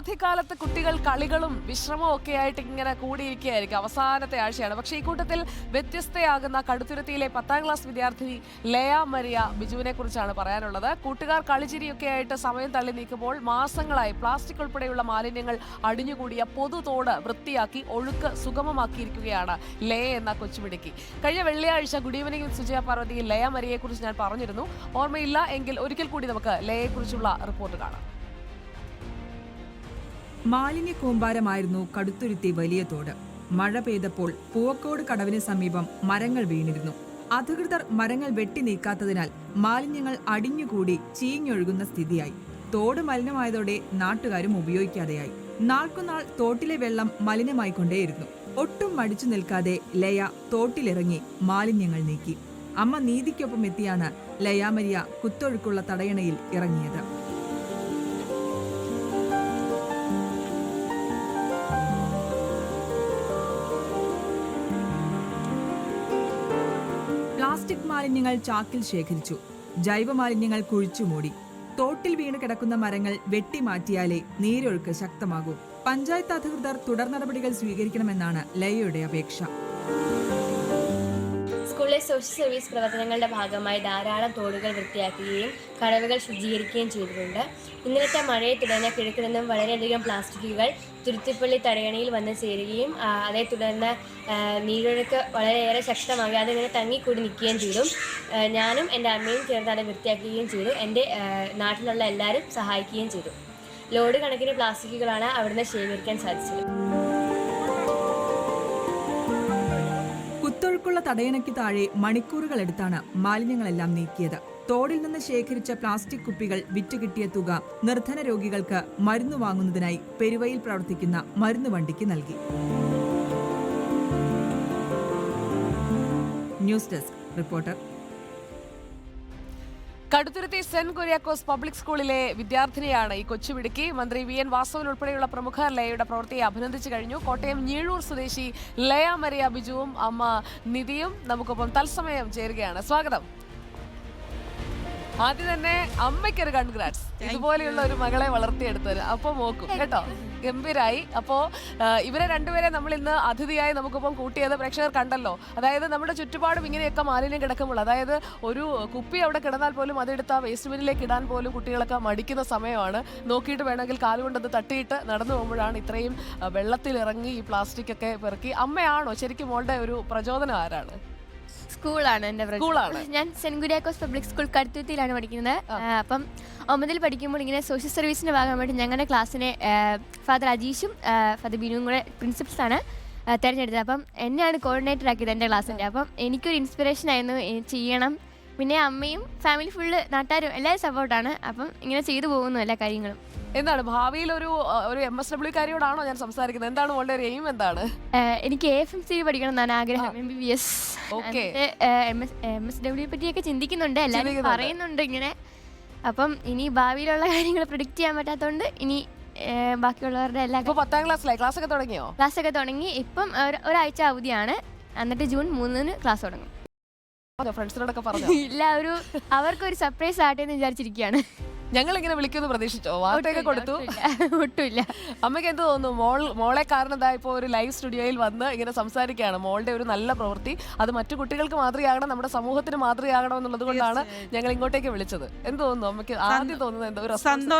അവധിക്കാലത്ത് കുട്ടികൾ കളികളും വിശ്രമവും ഒക്കെ ആയിട്ട് ഇങ്ങനെ കൂടിയിരിക്കുകയായിരിക്കും. അവസാനത്തെ ആഴ്ചയാണ്. പക്ഷേ ഈ കൂട്ടത്തിൽ വ്യത്യസ്തയാകുന്ന കടുത്തുരുത്തിയിലെ 10ാം ക്ലാസ് വിദ്യാർത്ഥിനി ലയ മരിയ ബിജുവിനെ കുറിച്ചാണ് പറയാനുള്ളത്. കൂട്ടുകാർ കളിച്ചിരിയൊക്കെ ആയിട്ട് സമയം തള്ളി നീക്കുമ്പോൾ മാസങ്ങളായി പ്ലാസ്റ്റിക് ഉൾപ്പെടെയുള്ള മാലിന്യങ്ങൾ അടിഞ്ഞുകൂടിയ പൊതുതോട് വൃത്തിയാക്കി ഒഴുക്ക് സുഗമമാക്കിയിരിക്കുകയാണ് ലയ എന്ന കൊച്ചുമിടുക്കി. കഴിഞ്ഞ വെള്ളിയാഴ്ച ഗുഡ് ഈവനിംഗ് സുജയ പാർവതി ലയ മരിയെ കുറിച്ച് ഞാൻ പറഞ്ഞിരുന്നു. ഓർമ്മയില്ല എങ്കിൽ ഒരിക്കൽ കൂടി നമുക്ക് ലയയെക്കുറിച്ചുള്ള റിപ്പോർട്ട് കാണാം. മാലിന്യ കൂമ്പാരമായിരുന്നു കടുത്തുരുത്തി വലിയ തോട്. മഴ പെയ്തപ്പോൾ പൂവക്കോട് കടവിന് സമീപം മരങ്ങൾ വീണിരുന്നു. അധികൃതർ മരങ്ങൾ വെട്ടി നീക്കാത്തതിനാൽ മാലിന്യങ്ങൾ അടിഞ്ഞുകൂടി ചീഞ്ഞൊഴുകുന്ന സ്ഥിതിയായി. തോട് മലിനമായതോടെ നാട്ടുകാരും ഉപയോഗിക്കാതെയായി. നാൾക്കുനാൾ തോട്ടിലെ വെള്ളം മലിനമായിക്കൊണ്ടേയിരുന്നു. ഒട്ടും മടിച്ചു നിൽക്കാതെ ലയ തോട്ടിലിറങ്ങി മാലിന്യങ്ങൾ നീക്കി. അമ്മ നീതിക്കൊപ്പം എത്തിയാണ് ലയാമരിയ കുത്തൊഴുക്കുള്ള തടയണയിൽ ഇറങ്ങിയത്. പ്ലാസ്റ്റിക് മാലിന്യങ്ങൾ ചാക്കിൽ ശേഖരിച്ചു. ജൈവമാലിന്യങ്ങൾ കുഴിച്ചുമൂടി. തോട്ടിൽ വീണ് കിടക്കുന്ന മരങ്ങൾ വെട്ടിമാറ്റിയാലേ നീരൊഴുക്ക് ശക്തമാകൂ. പഞ്ചായത്ത് അധികൃതർ തുടർ നടപടികൾ സ്വീകരിക്കണമെന്നാണ് ലയയുടെ അപേക്ഷ. സ്കൂളിലെ സോഷ്യൽ സർവീസ് പ്രവർത്തനങ്ങളുടെ ഭാഗമായി ധാരാളം തോടുകൾ വൃത്തിയാക്കുകയും കടവുകൾ ശുചീകരിക്കുകയും ചെയ്തിട്ടുണ്ട്. ഇന്നലത്തെ മഴയെ തുടർന്ന് കിഴക്ക് നിന്നും വളരെയധികം പ്ലാസ്റ്റിക്കുകൾ തുരുത്തിപ്പള്ളി തടയണയിൽ വന്ന് ചേരുകയും അതേ തുടർന്ന് നീരൊഴുക്ക് വളരെയേറെ ശക്തമാകുകയും അതിങ്ങനെ തങ്ങിക്കൂടി നിൽക്കുകയും ചെയ്തു. ഞാനും എൻ്റെ അമ്മയും ചേർന്ന് അത് വൃത്തിയാക്കുകയും ചെയ്തു. എൻ്റെ നാട്ടിലുള്ള എല്ലാവരും സഹായിക്കുകയും ചെയ്തു. ലോഡ് കണക്കിന് പ്ലാസ്റ്റിക്കുകളാണ് അവിടുന്ന് ശേഖരിക്കാൻ സാധിച്ചത്. കുത്തൊഴുക്കുള്ള തടയണയ്ക്ക് താഴെ മണിക്കൂറുകൾ എടുത്താണ് മാലിന്യങ്ങളെല്ലാം നീക്കിയത്. തോടിൽ നിന്ന് ശേഖരിച്ച പ്ലാസ്റ്റിക് കുപ്പികൾ വിറ്റുകിട്ടിയ തുക നിർധന രോഗികൾക്ക് മരുന്ന് വാങ്ങുന്നതിനായി പെരുവയിൽ പ്രവർത്തിക്കുന്ന മരുന്ന് വണ്ടിക്ക് നൽകി. News desk reporter. Kaduthuruthy saint Kuriakose public സ്കൂളിലെ വിദ്യാർത്ഥിനിയാണ് ഈ കൊച്ചുമിടുക്കി. മന്ത്രി വി എൻ വാസവൻ ഉൾപ്പെടെയുള്ള പ്രമുഖർ ലയയുടെ പ്രവൃത്തിയെ അഭിനന്ദിച്ചു കഴിഞ്ഞു. കോട്ടയം ഞീഴൂർ സ്വദേശി ലയ മരിയ ബിജുവും അമ്മ നിധിയും നമുക്കൊപ്പം തത്സമയം ചേരുകയാണ്. സ്വാഗതം. ആദ്യം തന്നെ അമ്മയ്ക്കൊരു കൺഗ്രാറ്റ്സ്, ഇതുപോലെയുള്ള ഒരു മകളെ വളർത്തിയെടുത്തത്. അപ്പോൾ നോക്കും കേട്ടോ, ഗംഭീരായി. അപ്പോൾ ഇവരെ രണ്ടുപേരെ നമ്മൾ ഇന്ന് അതിഥിയായി നമുക്കിപ്പം കൂട്ടിയത് പ്രേക്ഷകർ കണ്ടല്ലോ. അതായത് നമ്മുടെ ചുറ്റുപാടും ഇങ്ങനെയൊക്കെ മാലിന്യം കിടക്കുമ്പോൾ, അതായത് ഒരു കുപ്പി അവിടെ കിടന്നാൽ പോലും അതെടുത്ത് ആ വേസ്റ്റ് ബിന്നിലേക്ക് ഇടാൻ പോലും കുട്ടികളൊക്കെ മടിക്കുന്ന സമയമാണ്. നോക്കിയിട്ട് വേണമെങ്കിൽ കാലുകൊണ്ടത് തട്ടിയിട്ട് നടന്നു പോകുമ്പോഴാണ് ഇത്രയും വെള്ളത്തിലിറങ്ങി ഈ പ്ലാസ്റ്റിക് ഒക്കെ പെറുക്കി. അമ്മയാണോ ശരിക്കും മോളുടെ ഒരു പ്രചോദനം? ആരാണ്? സ്കൂളാണ് എൻ്റെ സ്കൂളാണ്. ഞാൻ സെന്റ് കുര്യാക്കോസ് പബ്ലിക് സ്കൂൾ കടുത്തുരുത്തിയിലാണ് പഠിക്കുന്നത്. അപ്പം 9ൽ പഠിക്കുമ്പോൾ ഇങ്ങനെ സോഷ്യൽ സർവീസിൻ്റെ ഭാഗമായിട്ട് ഞങ്ങളുടെ ക്ലാസ്സിനെ ഫാദർ അജീഷും ഫാദർ ബിനുവും കൂടെ പ്രിൻസിപ്പൽസാണ് തിരഞ്ഞെടുത്തത്. അപ്പം എന്നെയാണ് കോർഡിനേറ്റർ ആക്കിയത് എൻ്റെ ക്ലാസ്സിൻ്റെ. അപ്പം എനിക്കൊരു ഇൻസ്പിറേഷൻ ആയിരുന്നു ചെയ്യണം. പിന്നെ അമ്മയും ഫാമിലി ഫുള്ള് നാട്ടുകാരും എല്ലാവരും സപ്പോർട്ടാണ്. അപ്പം ഇങ്ങനെ ചെയ്തു പോകുന്നു എല്ലാ കാര്യങ്ങളും. എന്താണ് ഭാവിയിൽ ഒരു MSW കാരിയോടാണോ ഞാൻ സംസാരിക്കുന്നത്? എന്താണ് മോളുടെ ഒരു എയിം? എന്താണ്? എനിക്ക് AFMC പഠിക്കണം എന്നാണ് ആഗ്രഹം. MBBS. MSW പറ്റിയൊക്കെ ചിന്തിക്കുന്നുണ്ട്, എല്ലാവരും പറയുന്നുണ്ട് ഇങ്ങനെ. അപ്പം ഇനി ഭാവിയിലുള്ള കാര്യങ്ങൾ പ്രിഡിക്റ്റ് ചെയ്യാൻ പറ്റാത്തതുകൊണ്ട് ഇനി ബാക്കിയുള്ളവരുടെ എല്ലാ 10ാം ക്ലാസ്സിലായി. ക്ലാസ്സൊക്കെ തുടങ്ങിയോ? ക്ലാസ്സൊക്കെ തുടങ്ങി. ഇപ്പം ഒരാഴ്ച അവധിയാണ്. എന്നിട്ട് ജൂൺ 3-ന് ക്ലാസ് തുടങ്ങും. ഫ്രണ്ട്സിനോടൊക്കെ പറഞ്ഞു ഇല്ല, അവർക്കൊരു സർപ്രൈസ് ആട്ടെ എന്ന് വിചാരിച്ചിരിക്കുകയാണ്. ഞങ്ങൾ ഇങ്ങനെ വിളിക്കുമെന്ന് പ്രതീക്ഷിച്ചോ? വാർത്തയൊക്കെ കൊടുത്തു? ഒട്ടുമില്ല. അമ്മയ്ക്ക് എന്ത് തോന്നുന്നു? മോളെ കാരണം എന്താ ഇപ്പോൾ ഒരു ലൈവ് സ്റ്റുഡിയോയിൽ വന്ന് ഇങ്ങനെ സംസാരിക്കുകയാണ്. മോളുടെ ഒരു നല്ല പ്രവൃത്തി അത് മറ്റു കുട്ടികൾക്ക് മാതൃകയാകണം, നമ്മുടെ സമൂഹത്തിന് മാതൃകയാകണം എന്നുള്ളത് കൊണ്ടാണ് ഞങ്ങൾ ഇങ്ങോട്ടേക്ക് വിളിച്ചത്. എന്ത് തോന്നുന്നു അമ്മയ്ക്ക്? ആദ്യം തോന്നുന്നത് എന്താ? ഒരു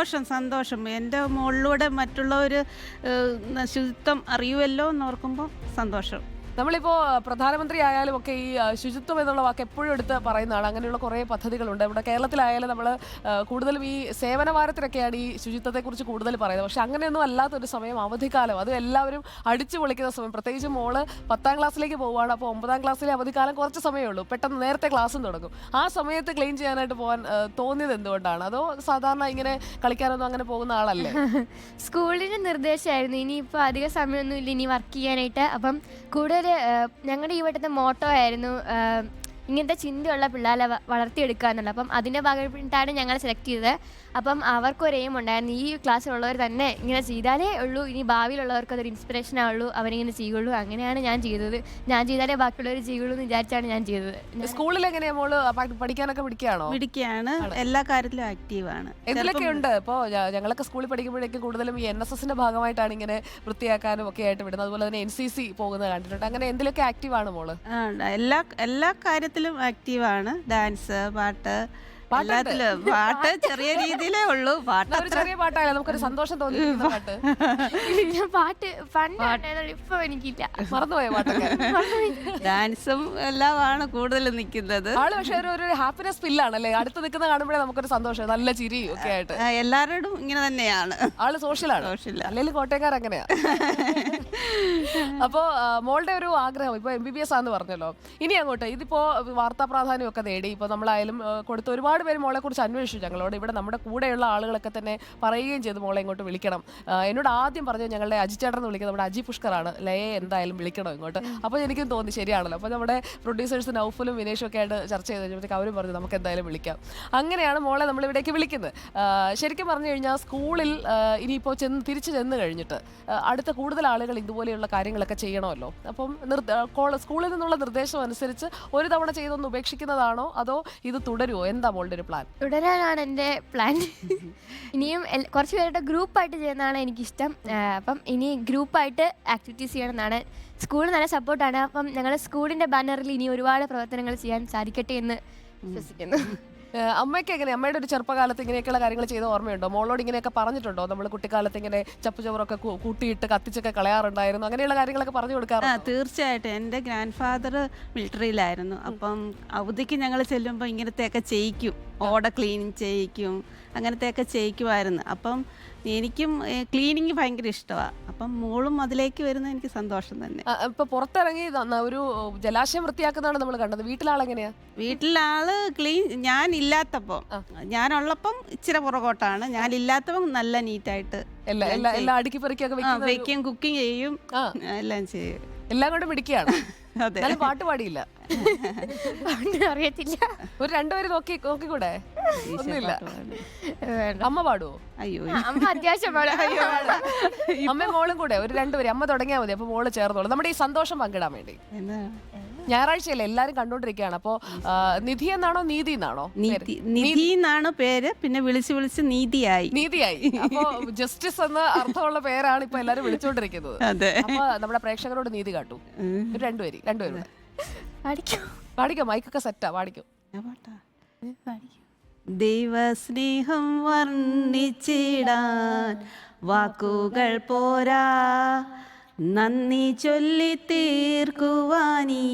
സന്തോഷം. എൻ്റെ മോളിലൂടെ മറ്റുള്ളവർ ശുചിത്വം അറിയുമല്ലോ എന്നോർക്കുമ്പോൾ സന്തോഷം. നമ്മളിപ്പോൾ പ്രധാനമന്ത്രി ആയാലും ഒക്കെ ഈ ശുചിത്വം എന്നുള്ള വാക്ക് എപ്പോഴും എടുത്ത് പറയുന്നതാണ്. അങ്ങനെയുള്ള കുറേ പദ്ധതികളുണ്ട്. ഇവിടെ കേരളത്തിലായാലും നമ്മൾ കൂടുതലും ഈ സേവന വാരത്തിലൊക്കെയാണ് ഈ ശുചിത്വത്തെക്കുറിച്ച് കൂടുതൽ പറയുന്നത്. പക്ഷെ അങ്ങനെയൊന്നും അല്ലാത്തൊരു സമയം, അവധിക്കാലം, അത് എല്ലാവരും അടിച്ചു പൊളിക്കുന്ന സമയം. പ്രത്യേകിച്ച് മോള് 10ാം ക്ലാസ്സിലേക്ക് പോവുകയാണ്. അപ്പോൾ 9ാം ക്ലാസ്സിലെ അവധിക്കാലം കുറച്ച് സമയമേ ഉള്ളൂ. പെട്ടെന്ന് നേരത്തെ ക്ലാസ്സും തുടങ്ങും. ആ സമയത്ത് ക്ലീൻ ചെയ്യാനായിട്ട് പോകാൻ തോന്നിയത് എന്തുകൊണ്ടാണ്? അതോ സാധാരണ ഇങ്ങനെ കളിക്കാനൊന്നും അങ്ങനെ പോകുന്ന ആളല്ലേ? സ്കൂളിൻ്റെ നിർദ്ദേശമായിരുന്നു. ഇനിയിപ്പോൾ അധിക സമയമൊന്നും ഇല്ല ഇനി വർക്ക് ചെയ്യാനായിട്ട്. അപ്പം കൂടുതൽ ഞങ്ങളുടെ ഈ വട്ടത്തെ മോട്ടോ ആയിരുന്നു ഇങ്ങനത്തെ ചിന്തയുള്ള പിള്ളേരെ വളർത്തിയെടുക്കുക എന്നുള്ളത്. അപ്പം അതിൻ്റെ ഭാഗമായിട്ടാണ് ഞങ്ങൾ സെലക്ട് ചെയ്തത്. അപ്പം അവർക്കൊരു എയിം ഉണ്ടായിരുന്നു, ഈ ക്ലാസ്സിലുള്ളവർ തന്നെ ഇങ്ങനെ ചെയ്താലേ ഉള്ളൂ ഇനി ഭാവിയിലുള്ളവർക്ക് അതൊരു ഇൻസ്പിറേഷൻ ആവുള്ളൂ, അവരിങ്ങനെ ചെയ്യുള്ളൂ. അങ്ങനെയാണ് ഞാൻ ചെയ്തത്. ഞാൻ ചെയ്താലേ ബാക്കിയുള്ളവർ ചെയ്യുള്ളൂ എന്ന് വിചാരിച്ചാണ് ഞാൻ ചെയ്തത്. സ്കൂളിൽ എങ്ങനെയാ മോള് പഠിക്കാനൊക്കെ പിടിക്കുകയാണോ? പിടിക്കുകയാണ്, എല്ലാ കാര്യത്തിലും ആക്റ്റീവാണ്. എന്തിലൊക്കെ ഉണ്ട്? ഇപ്പോൾ ഞങ്ങളൊക്കെ സ്കൂളിൽ പഠിക്കുമ്പോഴേക്കും കൂടുതലും ഈ NSSന്റെ ഭാഗമായിട്ടാണ് ഇങ്ങനെ വൃത്തിയാക്കാനും ഒക്കെ ആയിട്ട് വിടുന്നത്. അതുപോലെ തന്നെ NCC പോകുന്നത് കണ്ടിട്ടുണ്ട്. അങ്ങനെ എന്തിലൊക്കെ ആക്റ്റീവാണ് മോള്? എല്ലാ കാര്യത്തിലും ആക്റ്റീവാണ്. ഡാൻസ്, പാട്ട്, എല്ലാത്തിലും. പാട്ട് ചെറിയ രീതിയിലേ ഉള്ളൂ. പാട്ട് ഒരു ചെറിയ പാട്ടായാലും നമുക്കൊരു സന്തോഷം തോന്നിക്കുന്ന പാട്ട്. പാട്ട് പണ്ടായിരുന്നു, ഇപ്പൊ എനിക്കില്ല, മറന്നുപോയ പാട്ടൊക്കെ. ഡാൻസും എല്ലാമാണ് കൂടുതൽ നിൽക്കുന്നത്. ആള് പക്ഷെ ഒരു ഹാപ്പിനെസ് ഫില്ലാണല്ലേ, അടുത്ത് നിൽക്കുന്ന കാണുമ്പോഴേ നമുക്കൊരു സന്തോഷം, നല്ല ചിരി ഒക്കെ ആയിട്ട്. എല്ലാവരോടും ഇങ്ങനെ തന്നെയാണ്. ആള് സോഷ്യലാണ്, അല്ലെങ്കിൽ കോട്ടയക്കാർ അങ്ങനെയാ. അപ്പോ മോളുടെ ഒരു ആഗ്രഹം ഇപ്പൊ MBBS ആണെന്ന് പറഞ്ഞല്ലോ, ഇനി അങ്ങോട്ട് ഇതിപ്പോ വാർത്താ പ്രാധാന്യം ഒക്കെ നേടി, ഇപ്പൊ നമ്മളായാലും കൊടുത്ത് ഒരുപാട് പേര് മോളെ കുറിച്ച് അന്വേഷിച്ചു ഞങ്ങളോട്. ഇവിടെ നമ്മുടെ കൂടെയുള്ള ആളുകളൊക്കെ തന്നെ പറയുകയും ചെയ്തു മോളെ ഇങ്ങോട്ട് വിളിക്കണം. എന്നോട് ആദ്യം പറഞ്ഞത് ഞങ്ങളുടെ അജിച്ചേട്ടൻ എന്ന് വിളിക്കുന്നത് നമ്മുടെ അജി പുഷ്കറാണ്, ലയെ എന്തായാലും വിളിക്കണം ഇങ്ങോട്ട്. അപ്പോൾ എനിക്കും തോന്നി ശരിയാണല്ലോ. അപ്പോൾ നമ്മുടെ പ്രൊഡ്യൂസേഴ്സ് നൗഫലും വിനേഷും ഒക്കെ ആയിട്ട് ചർച്ച ചെയ്ത് കഴിഞ്ഞപ്പോഴത്തേക്ക് അവരും പറഞ്ഞു നമുക്ക് എന്തായാലും വിളിക്കാം. അങ്ങനെയാണ് മോളെ നമ്മളിവിടേക്ക് വിളിക്കുന്നത്. ശരിക്കും പറഞ്ഞു കഴിഞ്ഞാൽ സ്കൂളിൽ ഇനിയിപ്പോൾ തിരിച്ചു ചെന്ന് കഴിഞ്ഞിട്ട് അടുത്ത കൂടുതൽ ആളുകൾ ഇതുപോലെയുള്ള കാര്യങ്ങളൊക്കെ ചെയ്യണമല്ലോ. അപ്പം സ്കൂളിൽ നിന്നുള്ള നിർദ്ദേശം അനുസരിച്ച് ഒരു തവണ ചെയ്തൊന്ന് ഉപേക്ഷിക്കുന്നതാണോ അതോ ഇത് തുടരുമോ? എന്താ മോളുടെ ഒരു പ്ലാൻ? തുടരാനാണ് എൻ്റെ പ്ലാൻ. ഇനിയും കുറച്ച് പേരുടെ ഗ്രൂപ്പായിട്ട് ചെയ്യുന്നതാണ് എനിക്കിഷ്ടം. അപ്പം ഇനി ഗ്രൂപ്പായിട്ട് ആക്ടിവിറ്റീസ് ചെയ്യണമെന്നാണ്. സ്കൂൾ നല്ല സപ്പോർട്ടാണ്. അപ്പം ഞങ്ങളുടെ സ്കൂളിൻ്റെ ബാനറിൽ ഇനി ഒരുപാട് പ്രവർത്തനങ്ങൾ ചെയ്യാൻ സാധിക്കട്ടെ എന്ന് വിശ്വസിക്കുന്നു. അമ്മയ്ക്ക് എങ്ങനെ, അമ്മയുടെ ഒരു ചെറുപ്പകാലത്ത് ഇങ്ങനെയൊക്കെയുള്ള കാര്യങ്ങൾ ചെയ്ത ഓർമ്മയുണ്ടോ? മോളോട് ഇങ്ങനെയൊക്കെ പറഞ്ഞിട്ടുണ്ടോ? നമ്മൾ കുട്ടിക്കാലത്ത് ഇങ്ങനെ ചപ്പുചവറൊക്കെ കൂട്ടിയിട്ട് കത്തിച്ചൊക്കെ കളയാറുണ്ടായിരുന്നു, അങ്ങനെയുള്ള കാര്യങ്ങളൊക്കെ പറഞ്ഞു കൊടുക്കാറുണ്ടോ? തീർച്ചയായിട്ടും. എൻ്റെ ഗ്രാൻഡ് ഫാദർ മിലിറ്ററിയിലായിരുന്നു. അപ്പം അവധിക്ക് ഞങ്ങൾ ചെല്ലുമ്പോൾ ഇങ്ങനത്തെയൊക്കെ ചെയ്യിക്കും, ഓട ക്ലീനിങ് ചെയ്യിക്കും, അങ്ങനത്തെയൊക്കെ ചെയ്യിക്കുമായിരുന്നു. അപ്പം എനിക്കും ക്ലീനിങ് ഭയങ്കര ഇഷ്ടമാണ്. അപ്പം മോളും അതിലേക്ക് വരുന്നത് എനിക്ക് സന്തോഷം തന്നെ. ഇപ്പൊ പുറത്തിറങ്ങി ഒരു ജലാശയം വൃത്തിയാക്കുന്നതാണ് നമ്മൾ കണ്ടത്. വീട്ടിലാളെങ്ങനെയാ? വീട്ടിലാള് ഞാൻ ഇല്ലാത്തപ്പം, ഞാനുള്ളപ്പം ഇച്ചിരി പുറകോട്ടാണ്, ഞാൻ ഇല്ലാത്തപ്പം നല്ല നീറ്റായിട്ട് എല്ലാം അടുക്കി പെറുക്കിയൊക്കെ വെക്കും, കുക്കിംഗ് ചെയ്യും, എല്ലാം ചെയ്യും. എല്ലാം കൊണ്ട് പിടിക്കുകയാണ്. അതെ. പാട്ട് പാടിയില്ല, അറിയത്തില്ല. ഒരു രണ്ടുപേര് നോക്കിക്കൂടെ? ഒന്നുമില്ല. അമ്മ പാടുവോ? അയ്യോ, അമ്മ അത്യാവശ്യം അമ്മ മോളും കൂടെ ഒരു രണ്ടുപേരും അമ്മ തുടങ്ങിയാൽ മതി, അപ്പൊ മോള് ചേർന്നോളൂ. നമ്മുടെ ഈ സന്തോഷം പങ്കിടാൻ വേണ്ടി. ഞായറാഴ്ചയല്ലേ എല്ലാരും കണ്ടോണ്ടിരിക്കുകയാണ്. അപ്പോ നിധി എന്നാണോ നീതി എന്നാണോ? നിധി എന്നാണ് പേര്, പിന്നെ വിളിച്ച് നീതിയായി. അപ്പോ ജസ്റ്റിസ് എന്ന അർത്ഥമുള്ള പേരാണ് ഇപ്പൊ എല്ലാരും വിളിച്ചോണ്ടിരിക്കുന്നത്. അപ്പൊ നമ്മുടെ പ്രേക്ഷകരോട് നീതി കാട്ടൂ രണ്ടുപേരും. പാടിക്കോ, മൈക്കൊക്കെ സെറ്റാ, പാടിക്കോ. ദൈവസ്നേഹം വർണ്ണിച്ചിടാൻ വാക്കുകൾ പോരാ, നന്ദി ചൊല്ലി തീർക്കുവാനീ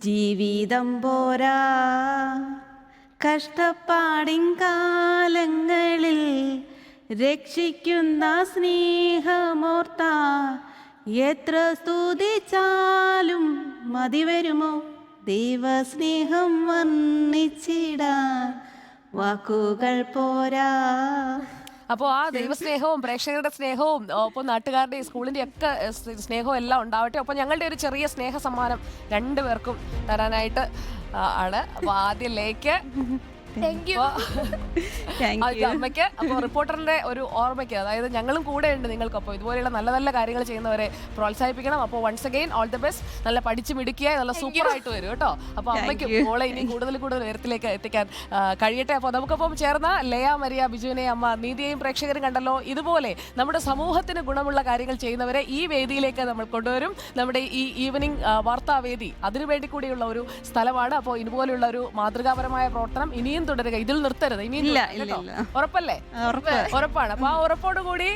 ജീവിതം പോരാ. കഷ്ടപ്പാടിൻ കാലങ്ങളിൽ രക്ഷിക്കുന്ന സ്നേഹമോർത്ത എത്ര സ്തുതിച്ചാലും മതി വരുമോ? ദൈവസ്നേഹം വർണ്ണിച്ചിടാൻ വാക്കുകൾ പോരാ. അപ്പോൾ ആ ദൈവസ്നേഹവും പ്രേക്ഷകരുടെ സ്നേഹവും ഒപ്പം നാട്ടുകാരുടെ സ്കൂളിന്റെ ഒക്കെ സ്നേഹവും എല്ലാം ഉണ്ടാവട്ടെ. ഒപ്പം ഞങ്ങളുടെ ഒരു ചെറിയ സ്നേഹ സമ്മാനം രണ്ടുപേർക്കും തരാനായിട്ട് ആണ്. അപ്പോൾ ആദ്യത്തിലേക്ക് അമ്മയ്ക്ക്, അപ്പോൾ റിപ്പോർട്ടറിന്റെ ഒരു ഓർമ്മയ്ക്ക്, അതായത് ഞങ്ങളും കൂടെ ഉണ്ട് നിങ്ങൾക്കൊപ്പം. ഇതുപോലെയുള്ള നല്ല നല്ല കാര്യങ്ങൾ ചെയ്യുന്നവരെ പ്രോത്സാഹിപ്പിക്കണം. അപ്പോൾ once again all the best. നല്ല പഠിച്ച് മിടുക്കിയായി നല്ല സൂപ്പർ ആയിട്ട് വരും കേട്ടോ. അപ്പോൾ അമ്മയ്ക്കും മോളെ ഇനി കൂടുതൽ ഉയരത്തിലേക്ക് എത്തിക്കാൻ കഴിയട്ടെ. അപ്പോൾ നമുക്കൊപ്പം ചേർന്ന ലയ, മരിയ, ബിജുവിനെയും അമ്മ നീതിയെയും പ്രേക്ഷകരും കണ്ടല്ലോ. ഇതുപോലെ നമ്മുടെ സമൂഹത്തിന് ഗുണമുള്ള കാര്യങ്ങൾ ചെയ്യുന്നവരെ ഈ വേദിയിലേക്ക് നമ്മൾ കൊണ്ടുവരും. നമ്മുടെ ഈ ഈവനിങ് വാർത്താവേദി അതിനുവേണ്ടി കൂടിയുള്ള ഒരു സ്ഥലമാണ്. അപ്പോൾ ഇതുപോലെയുള്ള ഒരു മാതൃകാപരമായ പ്രവർത്തനം ഇനിയും തുടരുക, ഇതിൽ നിർത്തരുത്. ഇനി ഉറപ്പല്ലേ? ഉറപ്പാണ്. അപ്പൊ ആ ഉറപ്പോടുകൂടി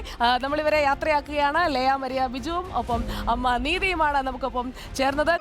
നമ്മളിവരെ യാത്രയാക്കുകയാണ്. ലയ, മരിയ, ബിജുവും ഒപ്പം അമ്മ നീതിയുമാണ് നമുക്കൊപ്പം ചേർന്നത്.